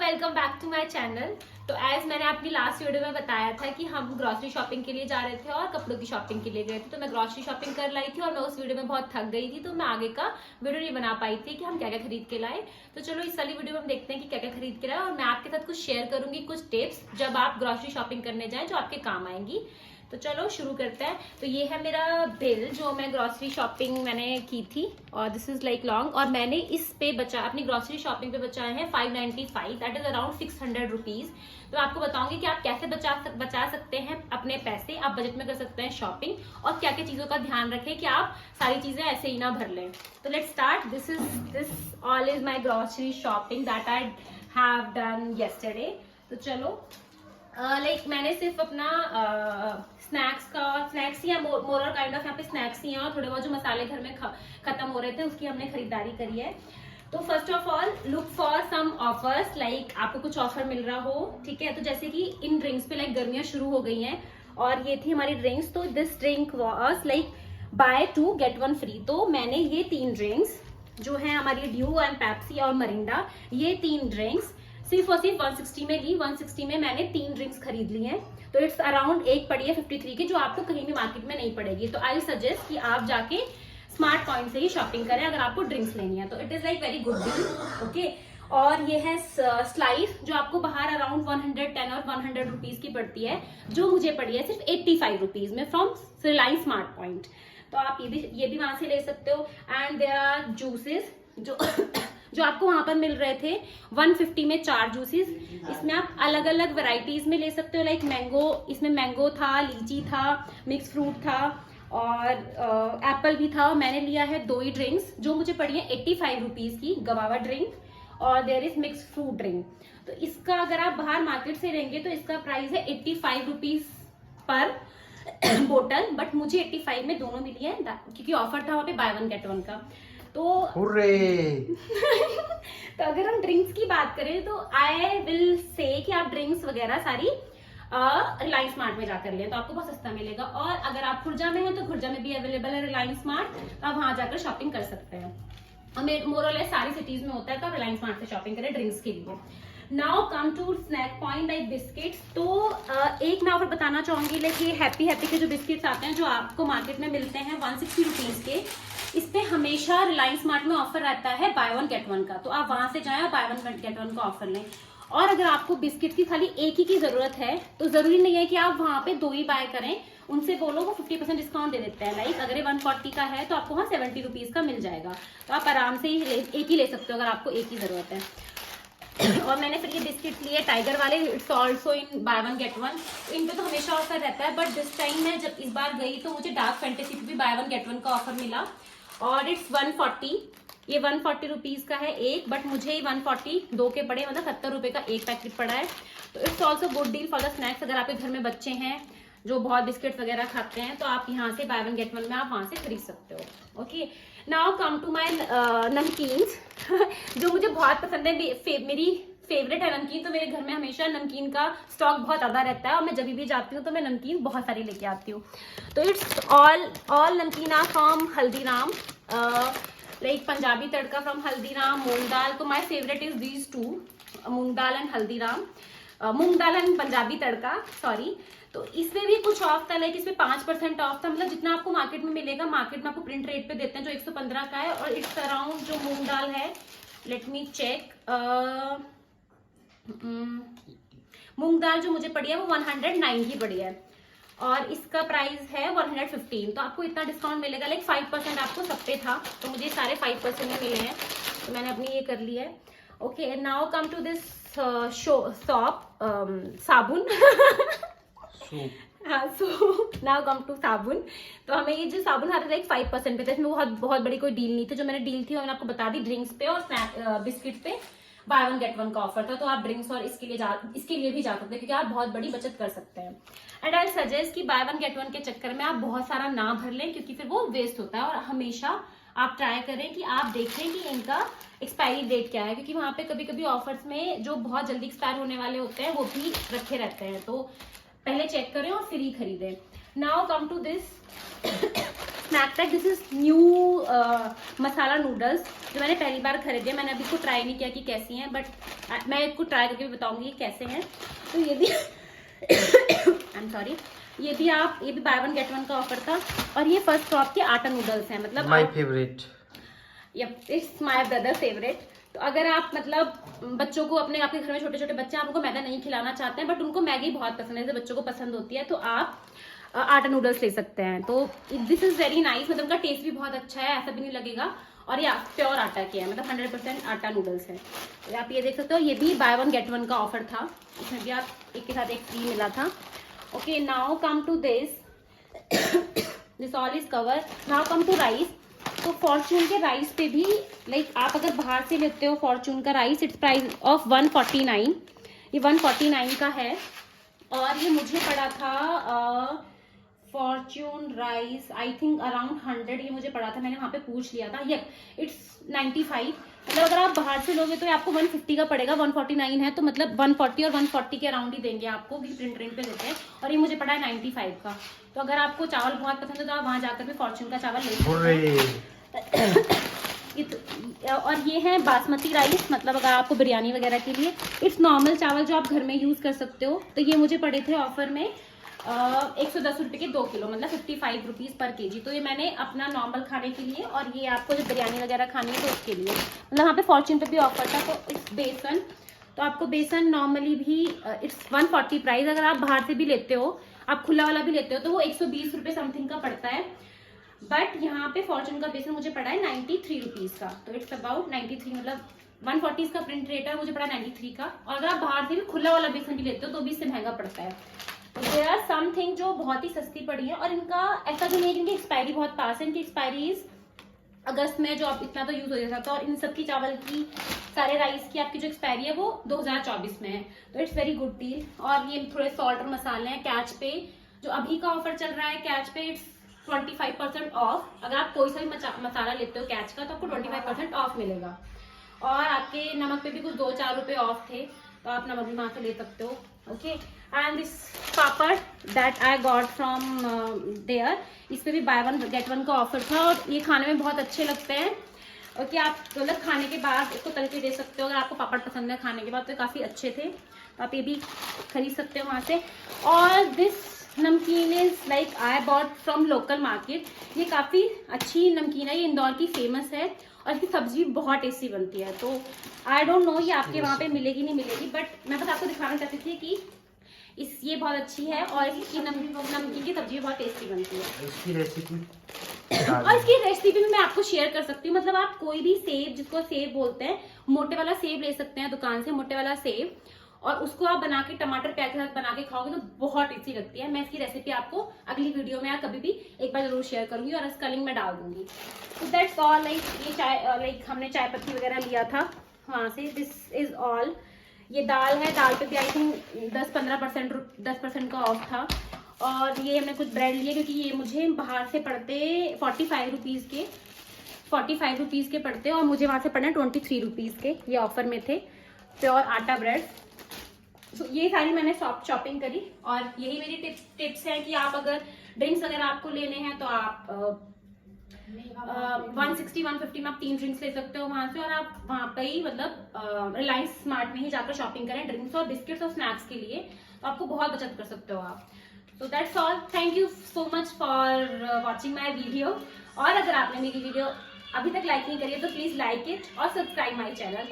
Welcome back to my channel. तो as मैंने अपनी लास्ट वीडियो में बताया था कि हम ग्रॉसरी शॉपिंग के लिए जा रहे थे और कपड़ों की शॉपिंग के लिए गए थे। तो मैं ग्रॉसरी शॉपिंग कर लाई थी और मैं उस वीडियो में बहुत थक गई थी, तो मैं आगे का वीडियो नहीं बना पाई थी कि हम क्या क्या खरीद के लाए। तो चलो इस वाली वीडियो में हम देखते हैं कि क्या क्या खरीद के लाए और मैं आपके साथ कुछ शेयर करूंगी, कुछ टिप्स जब आप ग्रॉसरी शॉपिंग करने जाए जो आपके काम आएंगी। तो चलो शुरू करते हैं। तो ये है मेरा बिल जो मैं ग्रॉसरी शॉपिंग मैंने की थी और दिस इज लाइक लॉन्ग, और मैंने इस पे बचा अपनी ग्रॉसरी शॉपिंग पे बचाए हैं 595, दैट इज अराउंड 600 रुपीज। तो आपको बताऊंगी कि आप कैसे बचा सकते हैं अपने पैसे, आप बजट में कर सकते हैं शॉपिंग और क्या क्या चीजों का ध्यान रखें कि आप सारी चीजें ऐसे ही ना भर लें। तो let's start. This all is my grocery shopping that I have done yesterday. तो चलो मैंने सिर्फ अपना स्नैक्स या मोर काइंड ऑफ यहाँ पे स्नैक्स ही हैं और थोड़े बहुत जो मसाले घर में खत्म हो रहे थे उसकी हमने खरीदारी करी है। तो first of all look for some offers, like आपको कुछ ऑफर मिल रहा हो, ठीक है। तो जैसे कि इन ड्रिंक्स पे लाइक गर्मियां शुरू हो गई हैं और ये थी हमारी ड्रिंक्स। तो this drink was like buy 2 get 1 free. तो मैंने ये 3 ड्रिंक्स जो है हमारी ड्यू एंड पेप्सी और मरिंडा, ये 3 ड्रिंक्स सिर्फ और सिर्फ 160 में ली। 160 में मैंने 3 ड्रिंक्स खरीद ली हैं। तो इट्स अराउंड एक पड़ी है 53 की, जो आपको कहीं भी मार्केट में नहीं पड़ेगी। तो आई सजेस्ट कि आप जाके स्मार्ट पॉइंट से ही शॉपिंग करें अगर आपको ड्रिंक्स लेनी है। तो it is like very good deal, okay. और ये है स्लाइस जो आपको बाहर अराउंड 110 और 100 रुपीज की पड़ती है, जो मुझे पड़ी है सिर्फ 85 रुपीज में फ्रॉम रिलायंस स्मार्ट पॉइंट। तो आप ये भी वहां से ले सकते हो। एंड देयर आर जूसेस जो आपको वहां पर मिल रहे थे 150 में 4 जूसेस। इसमें आप अलग अलग वेराइटीज में ले सकते हो, लाइक मैंगो, इसमें मैंगो था, लीची था, मिक्स फ्रूट था और एप्पल भी था। और मैंने लिया है 2 ही ड्रिंक्स जो मुझे पड़ी है 85 रुपीज की, गवावा ड्रिंक और there is mix fruit drink. तो इसका अगर आप बाहर मार्केट से लेंगे तो इसका प्राइस है 85 रुपीज पर बोतल, बट मुझे 85 में दोनों मिली है क्योंकि ऑफर था वहां पे बाय 1 get 1 का। तो तो अगर हम ड्रिंक्स की बात करें तो आई विल से कि आप ड्रिंक्स वगैरह सारी रिलायंस स्मार्ट में जाकर लें, तो आपको बहुत सस्ता मिलेगा। और अगर आप खुर्जा में हैं तो खुर्जा में भी अवेलेबल है रिलायंस स्मार्ट, तो आप वहां जाकर शॉपिंग कर सकते हैं। हमें मोरलेस सारी सिटीज में होता है, तो आप रिलायंस स्मार्ट से शॉपिंग करें ड्रिंक्स के लिए। Now come to snack point like biscuits. तो एक मैं ऑफर बताना चाहूंगी, लाइक ये हैप्पी के जो बिस्किट्स आते हैं जो आपको मार्केट में मिलते हैं 160 रुपीज के, इस पे हमेशा रिलायंस स्मार्ट में ऑफर रहता है बाय 1 get 1 का। तो आप वहां से जाएं और बाय 1 get 1 का ऑफर लें। और अगर आपको बिस्किट की खाली एक ही की जरूरत है तो जरूरी नहीं है कि आप वहां पे 2 ही बाय करें, उनसे बोलो वो 50% डिस्काउंट दे देते हैं। लाइक अगर 140 का है तो आपको वहां 70 रुपीज का मिल जाएगा। तो आप आराम से एक ही ले सकते हो अगर आपको एक ही जरूरत है। और मैंने फिर ये बिस्किट लिए टाइगर वाले, it's also in by 1 get 1। इन पे तो हमेशा ऑफर रहता है, बट दिस टाइम मैं जब इस बार गई तो मुझे डार्क फैंटेसी पे भी बाय 1 get 1 का ऑफर मिला और इट्स 140। ये 140 रुपीज का है एक, बट मुझे 140 2 के पड़े, मतलब 70 रुपए का एक पैकेट पड़ा है। तो it's also good deal for the snacks. अगर आपके घर में बच्चे हैं जो बहुत बिस्किट वगैरह खाते हैं तो आप यहाँ से बाय 1 get 1 में आप वहां से खरीद सकते हो, okay. Now come to my namkeens जो मुझे बहुत पसंद है, मेरी फेवरेट है नमकीन। तो मेरे घर में हमेशा नमकीन का स्टॉक बहुत ज्यादा रहता है और मैं जब भी जाती हूँ तो मैं नमकीन बहुत सारी लेके आती हूँ। तो it's all namkeen are from Haldiram, like Punjabi tadka from Haldiram, moong dal. तो my favourite is these 2, moong dal and Haldiram, moong dal and Punjabi tadka, sorry. तो इसमें भी कुछ ऑफ था, लाइक इसमें 5% ऑफ था, मतलब जितना आपको मार्केट में मिलेगा, मार्केट में आपको प्रिंट रेट पे देते हैं जो 115 का है। और इट्स अराउंड जो मूंग दाल है, लेट मी चेक, मूंग दाल जो मुझे पड़ी है वो 109 की पड़ी है और इसका प्राइस है 115। तो आपको इतना डिस्काउंट मिलेगा, लाइक 5% आपको सब पे था, तो मुझे सारे 5% में मिले हैं, तो मैंने अपनी ये कर ली है, okay. Now come to this साबुन हाँ, सो नाउ कम टू साबुन। तो हमें ये जो साबुन आता था लाइक 5% पे था, इसमें बहुत बड़ी कोई डील नहीं थी। जो मैंने डील थी मैंने आपको बता दी, ड्रिंक्स पे और बिस्किट पे बाय 1 get 1 का ऑफर था। तो आप ड्रिंक्स और इसके लिए भी जा सकते हैं क्योंकि आप बहुत बड़ी बचत कर सकते हैं। एंड आई सजेस्ट कि बाय 1 get 1 के चक्कर में आप बहुत सारा ना भर लें क्योंकि फिर वो वेस्ट होता है। और हमेशा आप ट्राई करें कि आप देखें कि इनका एक्सपायरी डेट क्या है, क्योंकि वहां पे कभी कभी ऑफर्स में जो बहुत जल्दी एक्सपायर होने वाले होते हैं वो भी रखे रहते हैं। तो पहले चेक करें और फिर ही खरीदें। Now come to this snack pack, this is new masala noodles जो मैंने पहली बार खरीदे। मैंने अभी को ट्राई नहीं किया कि कैसी हैं, बट मैं इसको ट्राई करके भी बताऊंगी कैसे हैं। तो ये भी आई एम सॉरी, ये भी बाय वन गेट वन का ऑफर था। और ये फर्स्ट क्रॉप के आटा नूडल्स हैं, मतलब my favourite, it's my brother favourite. तो अगर आप मतलब बच्चों को, अपने आपके घर में छोटे छोटे बच्चे, आप उनको मैदा नहीं खिलाना चाहते हैं बट उनको मैगी बहुत पसंद है, जैसे बच्चों को पसंद होती है, तो आप आटा नूडल्स ले सकते हैं। तो दिस इज वेरी नाइस, मतलब उनका टेस्ट भी बहुत अच्छा है, ऐसा भी नहीं लगेगा। और ये प्योर आटा के है, मतलब 100% आटा नूडल्स है। तो आप ये देख सकते हो, ये भी बाय वन गेट वन का ऑफर था, इसमें भी आप एक के साथ एक फ्री मिला था। Okay, now come to this all is cover. Now come to rice. तो फॉर्च्यून के राइस पे भी, लाइक आप अगर बाहर से लेते हो फॉर्च्यून का राइस, इट्स प्राइस ऑफ 149, ये 149 का है। और ये मुझे पड़ा था Fortune rice I think around 100, ये मुझे पड़ा था, मैंने वहाँ पे पूछ लिया था। ये इट्स 95, मतलब अगर आप बाहर से लोगे तो आपको 150 का पड़ेगा, 149 है तो मतलब 140 और 140 के अराउंड ही देंगे आपको, क्योंकि प्रिंट पे देते हैं। और ये मुझे पड़ा है 95 का। तो अगर आपको चावल बहुत पसंद है तो आप वहाँ जाकर भी फॉर्च्यून का चावल ले सकते हैं। और ये है बासमती राइस, मतलब अगर आपको बिरयानी वगैरह के लिए, इट्स नॉर्मल चावल जो आप घर में यूज कर सकते हो। तो ये मुझे पड़े थे ऑफर में 110 रुपये के 2 किलो, मतलब 55 रुपीज पर केजी। तो ये मैंने अपना नॉर्मल खाने के लिए, और ये आपको जो बिरयानी वगैरह खानी है तो उसके लिए, मतलब वहाँ पे फॉर्च्यून पे भी ऑफर था। तो इट्स बेसन, तो आपको बेसन नॉर्मली भी इट्स 140 प्राइस। अगर आप बाहर से भी लेते हो, आप खुला वाला भी लेते हो, तो वो 120 रुपये समथिंग का पड़ता है। बट यहाँ पे फॉर्च्यून का बेसन मुझे पड़ा है 93 रुपीज का। तो इट्स अबाउट 93, मतलब 140 का प्रिंट रेट है, मुझे पड़ा 93 का। और अगर आप बाहर से भी खुला वाला बेसन भी लेते हो तो भी इससे महंगा पड़ता है। देयर आर समथिंग जो बहुत ही सस्ती पड़ी है, और इनका ऐसा भी नहीं है, इनकी एक्सपायरी बहुत पास है। इनकी एक्सपायरी अगस्त में, जो आप इतना तो यूज हो जाता है। और इन सबकी चावल की, सारे राइस की आपकी जो एक्सपायरी है वो 2024 में है। तो इट्स वेरी गुड डील। और ये थोड़े सॉल्ट और मसाले हैं कैच पे, जो अभी का ऑफर चल रहा है कैच पे, इट्स 25% ऑफ। अगर आप कोई सा भी मसाला लेते हो कैच का तो आपको 25% ऑफ मिलेगा। और आपके नमक पे भी कुछ 2-4 रुपए ऑफ थे, तो आप नमक भी वहां से ले सकते हो। Okay, and this papad that I got from there, इस पे भी बाय वन गेट वन का ऑफर था। और ये खाने में बहुत अच्छे लगते हैं। ओके, आप मतलब खाने के बाद इसको तल के दे सकते हो, अगर आपको पापड़ पसंद है खाने के बाद, तो काफ़ी अच्छे थे। तो आप ये भी खरीद सकते हो वहाँ से। और दिस नमकीन is like I bought from local market. ये काफ़ी अच्छी नमकीन है, ये इंदौर की फेमस है, और इसकी सब्जी बहुत टेस्टी बनती है। तो आई डोंट नो ये आपके वहाँ पे मिलेगी नहीं मिलेगी, बट मैं बस आपको दिखाना चाहती थी कि ये बहुत अच्छी है, और इसकी नमकीन की सब्जी बहुत टेस्टी बनती है। इसकी रेसिपी और इसकी रेसिपी भी मैं आपको शेयर कर सकती हूँ। मतलब आप कोई भी सेब, जिसको सेब बोलते हैं, मोटे वाला सेब ले सकते हैं दुकान से, मोटे वाला सेब, और उसको आप बना के टमाटर प्याज के साथ बना के खाओगे तो बहुत टेस्टी लगती है। मैं इसकी रेसिपी आपको अगली वीडियो में या कभी भी एक बार जरूर शेयर करूंगी, और इसका लिंक मैं डाल दूंगी। तो दैट्स ऑल। लाइक ये लाइक हमने चाय पत्ती वगैरह लिया था वहां से। This is all. ये दाल है, दाल पे भी आई थिंक 10% का ऑफ था। और ये हमने कुछ ब्रेड लिए, क्योंकि ये मुझे बाहर से पड़ते 45 रुपीज़ के पड़ते, और मुझे वहाँ से पड़े 23 रुपीज़ के, ये ऑफर में थे। प्योर आटा ब्रेड। तो ये सारी मैंने शॉपिंग करी, और यही मेरी टिप्स हैं कि आप अगर ड्रिंक्स अगर आपको लेने हैं तो आप 160-150 में आप 3 ड्रिंक्स ले सकते हो वहां से। और आप वहां पे ही, मतलब रिलायंस स्मार्ट में ही जाकर शॉपिंग करें ड्रिंक्स और बिस्किट्स और स्नैक्स के लिए, तो आपको बहुत बचत कर सकते हो आप। So that's all. Thank you so much for watching my video. और अगर आपने मेरी वीडियो अभी तक लाइक नहीं करी है तो प्लीज लाइक इट और सब्सक्राइब माई चैनल।